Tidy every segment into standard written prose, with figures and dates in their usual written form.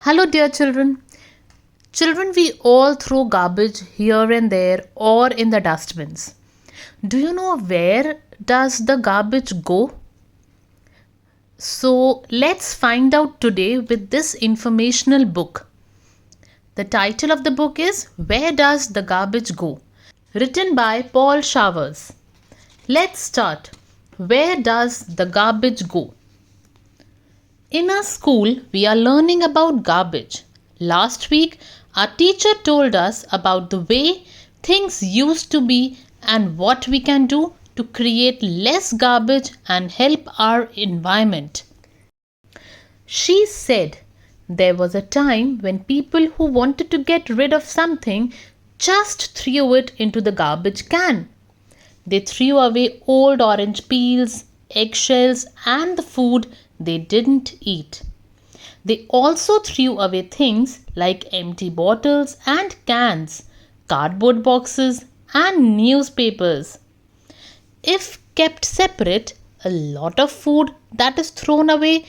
Hello, dear children. Children, we all throw garbage here and there or in the dustbins. Do you know where does the garbage go? So, let's find out today with this informational book. The title of the book is Where Does the Garbage Go? Written by Paul Showers. Let's start. Where does the garbage go? In our school, we are learning about garbage. Last week, our teacher told us about the way things used to be and what we can do to create less garbage and help our environment. She said there was a time when people who wanted to get rid of something just threw it into the garbage can. They threw away old orange peels, eggshells, and the food they didn't eat. They also threw away things like empty bottles and cans, cardboard boxes, and newspapers. If kept separate, a lot of food that is thrown away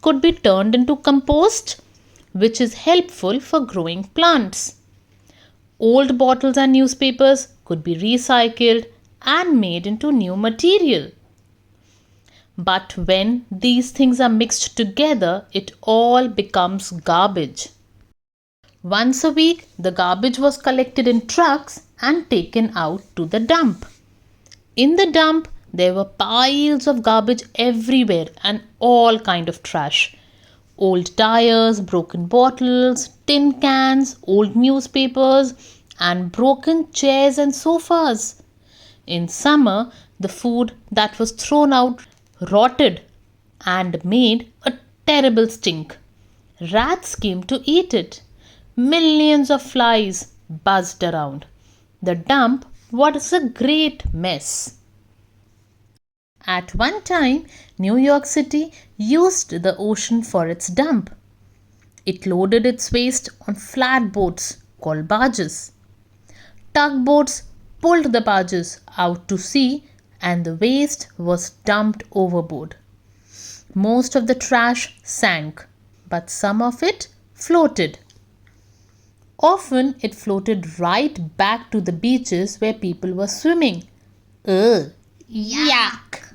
could be turned into compost, which is helpful for growing plants. Old bottles and newspapers could be recycled and made into new material. But when these things are mixed together, it all becomes garbage. Once a week, the garbage was collected in trucks and taken out to the dump. In the dump, there were piles of garbage everywhere and all kind of trash. Old tires, broken bottles, tin cans, old newspapers, and broken chairs and sofas. In summer, the food that was thrown out rotted and made a terrible stink. Rats came to eat it. Millions of flies buzzed around. The dump was a great mess. At one time, New York City used the ocean for its dump. It loaded its waste on flatboats called barges. Tugboats pulled the barges out to sea and the waste was dumped overboard. Most of the trash sank, but some of it floated. Often it floated right back to the beaches where people were swimming. Ugh! Yuck!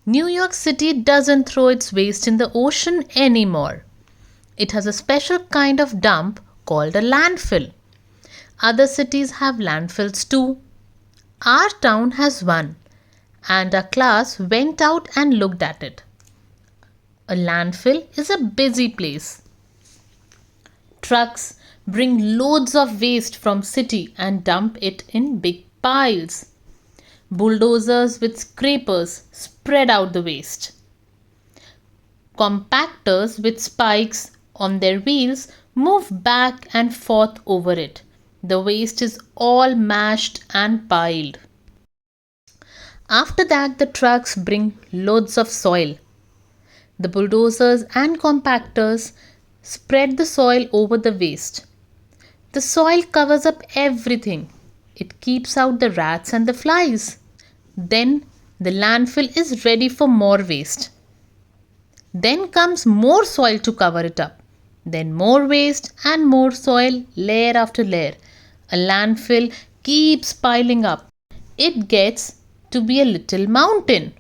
New York City doesn't throw its waste in the ocean anymore. It has a special kind of dump called a landfill. Other cities have landfills too. Our town has one, and our class went out and looked at it. A landfill is a busy place. Trucks bring loads of waste from city and dump it in big piles. Bulldozers with scrapers spread out the waste. Compactors with spikes on their wheels move back and forth over it. The waste is all mashed and piled. After that, the trucks bring loads of soil. The bulldozers and compactors spread the soil over the waste. The soil covers up everything. It keeps out the rats and the flies. Then the landfill is ready for more waste. Then comes more soil to cover it up. Then more waste and more soil, layer after layer. A landfill keeps piling up. It gets to be a little mountain.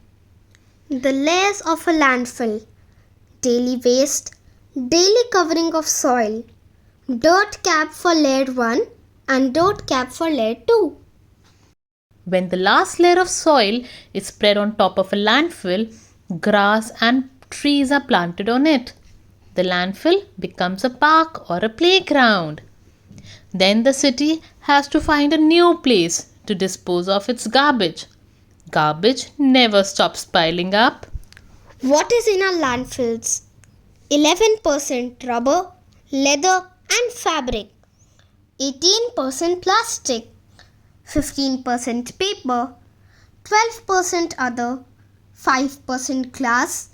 The layers of a landfill: daily waste, daily covering of soil, dirt cap for layer 1 and dirt cap for layer 2. When the last layer of soil is spread on top of a landfill, grass and trees are planted on it. The landfill becomes a park or a playground. Then the city has to find a new place to dispose of its garbage. Garbage never stops piling up. What is in our landfills? 11% rubber, leather and fabric, 18% plastic, 15% paper, 12% other, 5% glass,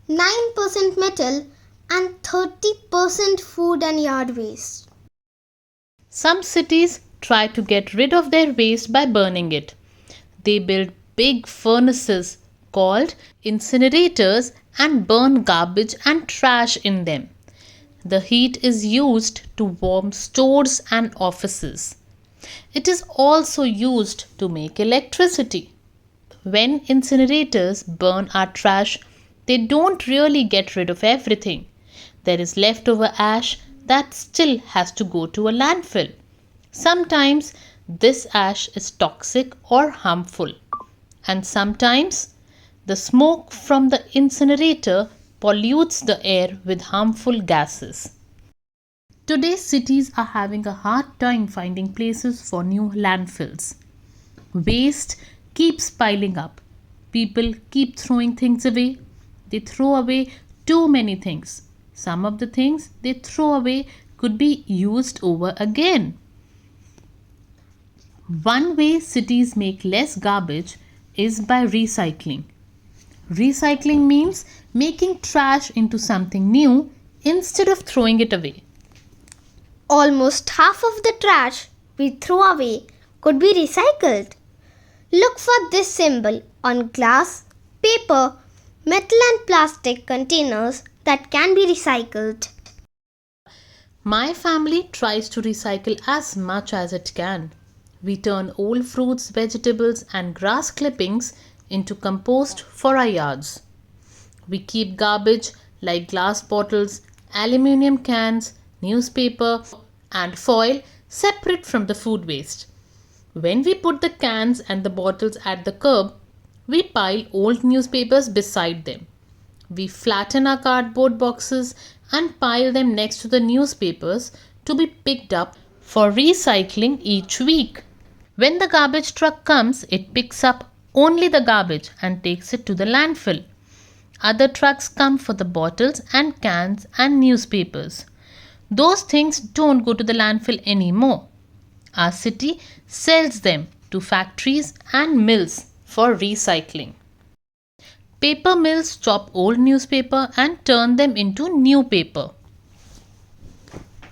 9% metal and 30% food and yard waste. Some cities try to get rid of their waste by burning it. They build big furnaces called incinerators and burn garbage and trash in them. The heat is used to warm stores and offices. It is also used to make electricity. When incinerators burn our trash, they don't really get rid of everything. There is leftover ash that still has to go to a landfill. Sometimes this ash is toxic or harmful, and sometimes the smoke from the incinerator pollutes the air with harmful gases. Today, cities are having a hard time finding places for new landfills. Waste keeps piling up. People keep throwing things away. They throw away too many things. Some of the things they throw away could be used over again. One way cities make less garbage is by recycling. Recycling means making trash into something new instead of throwing it away. Almost half of the trash we throw away could be recycled. Look for this symbol on glass, paper, metal and plastic containers that can be recycled. My family tries to recycle as much as it can. We turn old fruits, vegetables, and grass clippings into compost for our yards. We keep garbage like glass bottles, aluminium cans, newspaper, and foil separate from the food waste. When we put the cans and the bottles at the curb, we pile old newspapers beside them. We flatten our cardboard boxes and pile them next to the newspapers to be picked up for recycling each week. When the garbage truck comes, it picks up only the garbage and takes it to the landfill. Other trucks come for the bottles and cans and newspapers. Those things don't go to the landfill anymore. Our city sells them to factories and mills for recycling. Paper mills chop old newspaper and turn them into new paper.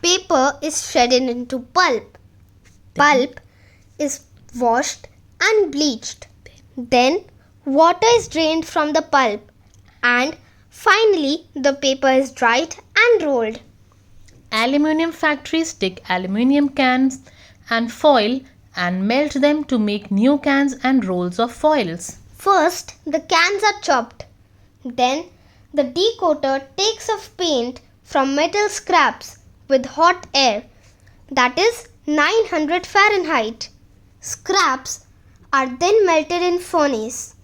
Paper is shredded into pulp. Pulp is washed and bleached. Then water is drained from the pulp and finally the paper is dried and rolled. Aluminium factories take aluminium cans and foil and melt them to make new cans and rolls of foils. First, the cans are chopped. Then, the decoater takes off paint from metal scraps with hot air, that is 900 Fahrenheit. Scraps are then melted in furnace,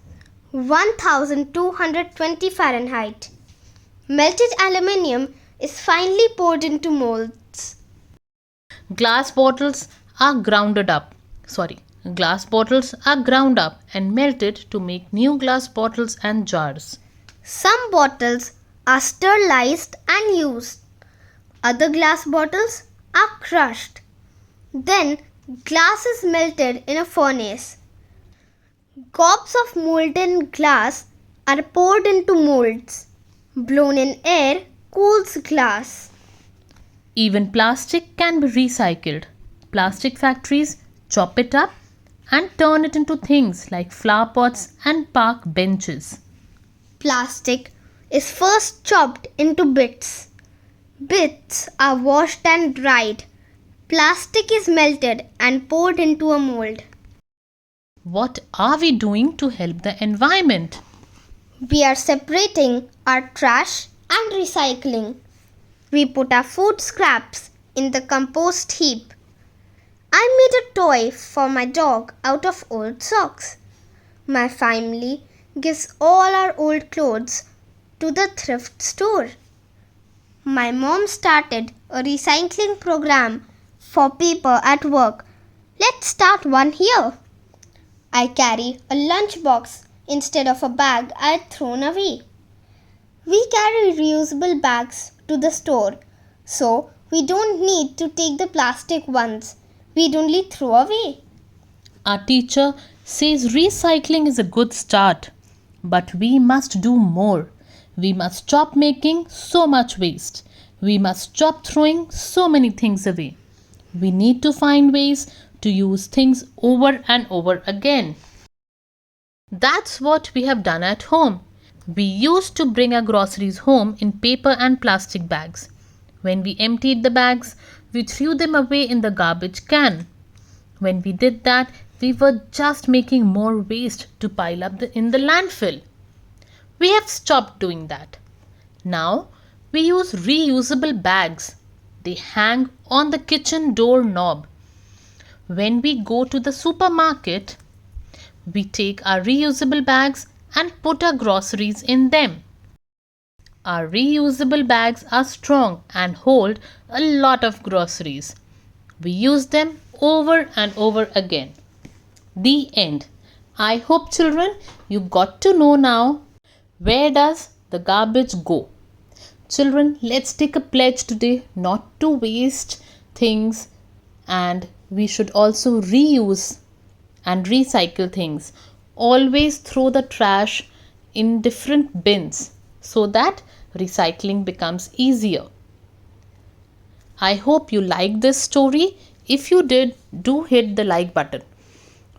1220 Fahrenheit. Melted aluminium is finally poured into molds. Glass bottles are ground up and melted to make new glass bottles and jars. Some bottles are sterilized and used. Other glass bottles are crushed. Then glass is melted in a furnace. Gobs of molten glass are poured into molds. Blown in air cools glass. Even plastic can be recycled. Plastic factories chop it up and turn it into things like flower pots and park benches. Plastic is first chopped into bits. Bits are washed and dried. Plastic is melted and poured into a mold. What are we doing to help the environment? We are separating our trash and recycling. We put our food scraps in the compost heap. I made a toy for my dog out of old socks. My family gives all our old clothes to the thrift store. My mom started a recycling program for paper at work. Let's start one here. I carry a lunch box instead of a bag I had thrown away. We carry reusable bags to the store, so we don't need to take the plastic ones we'd only throw away. Our teacher says recycling is a good start, but we must do more. We must stop making so much waste. We must stop throwing so many things away. We need to find ways to use things over and over again. That's what we have done at home. We used to bring our groceries home in paper and plastic bags. When we emptied the bags, we threw them away in the garbage can. When we did that, we were just making more waste to pile up in the landfill. We have stopped doing that. Now, we use reusable bags. They hang on the kitchen door knob. When we go to the supermarket, we take our reusable bags and put our groceries in them. Our reusable bags are strong and hold a lot of groceries. We use them over and over again. The end. I hope children you got to know now, where does the garbage go? Children, let's take a pledge today not to waste things, and we should also reuse and recycle things. Always throw the trash in different bins so that recycling becomes easier. I hope you liked this story. If you did, do hit the like button.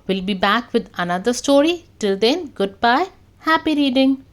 We'll be back with another story. Till then, goodbye. Happy reading.